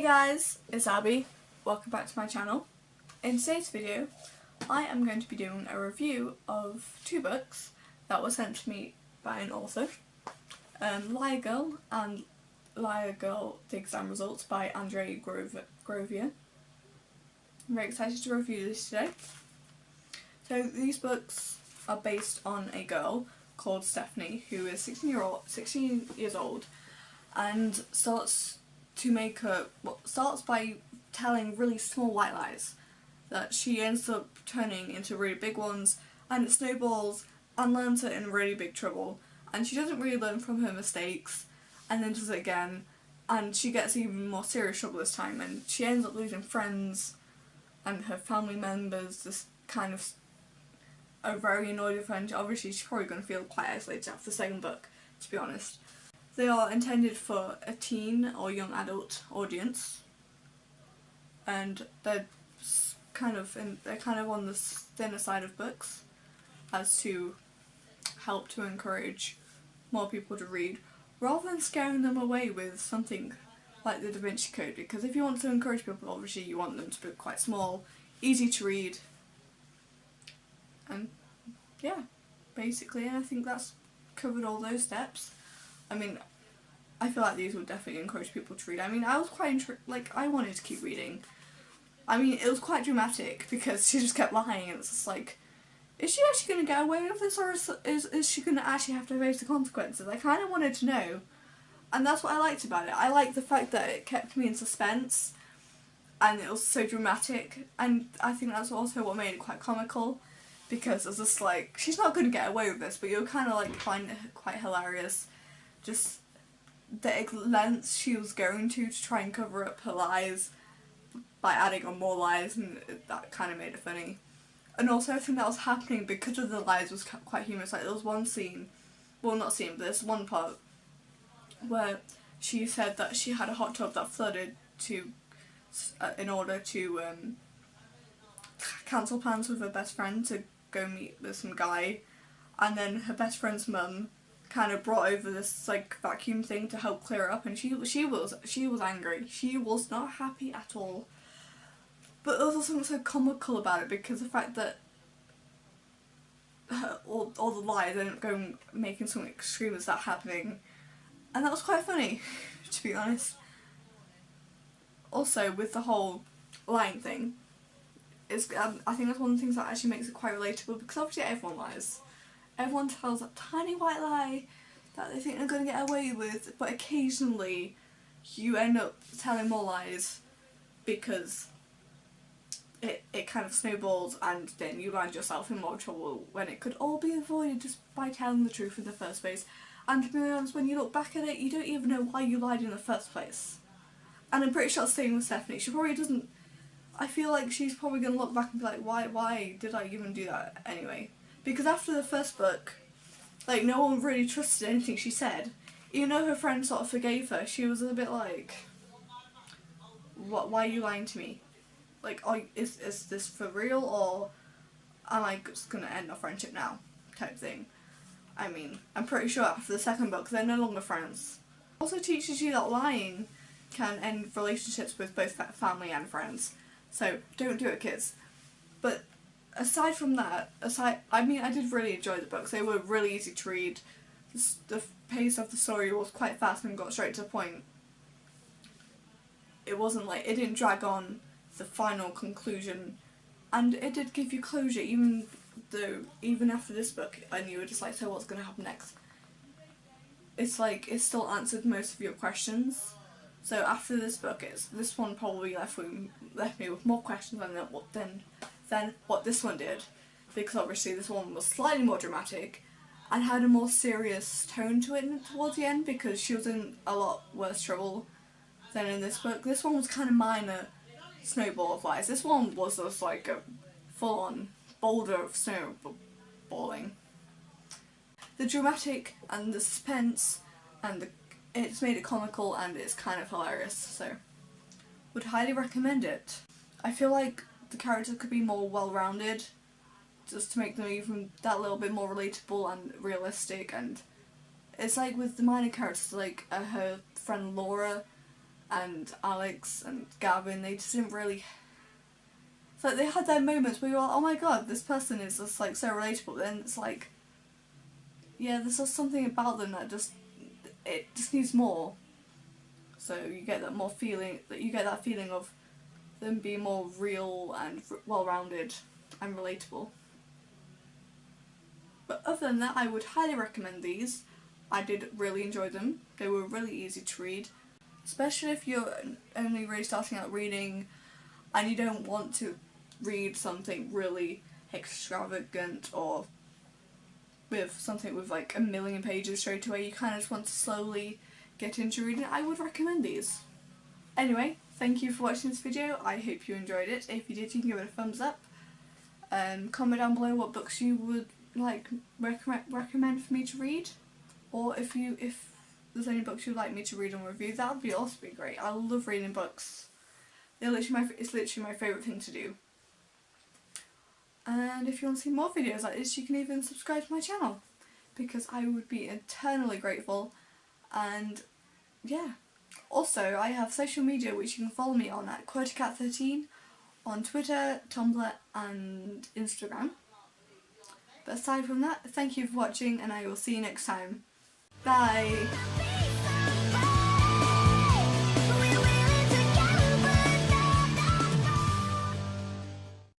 Hey guys, it's Abby. Welcome back to my channel. In today's video, I am going to be doing a review of two books that were sent to me by an author. Liar Girl and Liar Girl, The Exam Results by Andre Govier. I'm very excited to review this today. So these books are based on a girl called Stephanie who is 16 years old and starts by telling really small white lies that she ends up turning into really big ones, and it snowballs and lands her in really big trouble, and she doesn't really learn from her mistakes and then does it again, and she gets even more serious trouble this time, and she ends up losing friends and her family members. This kind of are very annoyed with her, and obviously she's probably going to feel quite isolated after the second book, to be honest. They are intended for a teen or young adult audience, and they're kind of on the thinner side of books, as to help to encourage more people to read, rather than scaring them away with something like the Da Vinci Code. Because if you want to encourage people, obviously you want them to be quite small, easy to read, and yeah, basically, and I think that's covered all those steps. I mean, I feel like these would definitely encourage people to read. I mean, I was quite I wanted to keep reading. I mean, it was quite dramatic because she just kept lying, and it's just like, is she actually going to get away with this, or is she going to actually have to face the consequences? I kind of wanted to know, and that's what I liked about it. I liked the fact that it kept me in suspense, and it was so dramatic, and I think that's also what made it quite comical, because it was just like, she's not going to get away with this, but you'll kind of like find it quite hilarious. Just the lengths she was going to try and cover up her lies by adding on more lies, and that kind of made it funny. And also everything that was happening because of the lies was quite humorous. Like, there was one scene, well, not scene, but there's one part where she said that she had a hot tub that flooded in order to cancel plans with her best friend to go meet with some guy, and then her best friend's mum kind of brought over this like vacuum thing to help clear it up, and she was angry. She was not happy at all. But there was also something so comical about it, because the fact that all the lies ended up making something extreme as that happening, and that was quite funny, to be honest. Also, with the whole lying thing, I think that's one of the things that actually makes it quite relatable, because obviously everyone lies. Everyone tells that tiny white lie that they think they're going to get away with, but occasionally you end up telling more lies because it kind of snowballs, and then you land yourself in more trouble when it could all be avoided just by telling the truth in the first place. And to be honest, when you look back at it, you don't even know why you lied in the first place. And I'm pretty sure it's the same with Stephanie. She probably doesn't. I feel like she's probably going to look back and be like, why did I even do that anyway? Because after the first book, like, no one really trusted anything she said. Even though her friend sort of forgave her, she was a bit like, why are you lying to me? Like, is this for real, or am I just going to end our friendship now? Type thing. I mean, I'm pretty sure after the second book, they're no longer friends. It also teaches you that lying can end relationships with both family and friends. So, don't do it, kids. But aside from that, I mean, I did really enjoy the books. They were really easy to read. The pace of the story was quite fast and got straight to the point. It wasn't like, it didn't drag on the final conclusion, and it did give you closure, even after this book, and you were just like, so what's going to happen next? It's like, it still answered most of your questions. So after this book, this one probably left me with more questions than what this one did, because obviously this one was slightly more dramatic and had a more serious tone to it towards the end, because she was in a lot worse trouble than in this book. This one was kind of minor snowball of lies. This one was just like a full-on boulder of snowballing. The dramatic and the suspense and it's made it comical, and it's kind of hilarious, so would highly recommend it. I feel like the characters could be more well-rounded, just to make them even that little bit more relatable and realistic. And it's like with the minor characters, like her friend Laura, and Alex and Gavin, they just didn't really... It's like they had their moments where you're like, oh my god, this person is just like so relatable, then it's like, yeah, there's just something about them that it just needs more. So you get that more feeling, that you get that feeling of them being more real and well-rounded and relatable. But other than that, I would highly recommend these. I did really enjoy them. They were really easy to read, especially if you're only really starting out reading and you don't want to read something really extravagant or with something with like 1,000,000 pages straight away. You kind of just want to slowly get into reading. I would recommend these. Anyway, thank you for watching this video. I hope you enjoyed it. If you did, you can give it a thumbs up. Comment down below what books you would like recommend for me to read, or if there's any books you'd like me to read and review. That would be also be great. I love reading books. It's literally my favourite thing to do. And if you want to see more videos like this, you can even subscribe to my channel, because I would be eternally grateful. And yeah, also I have social media which you can follow me on at QuirtyCat13 on Twitter, Tumblr and Instagram. But aside from that, thank you for watching and I will see you next time. Bye!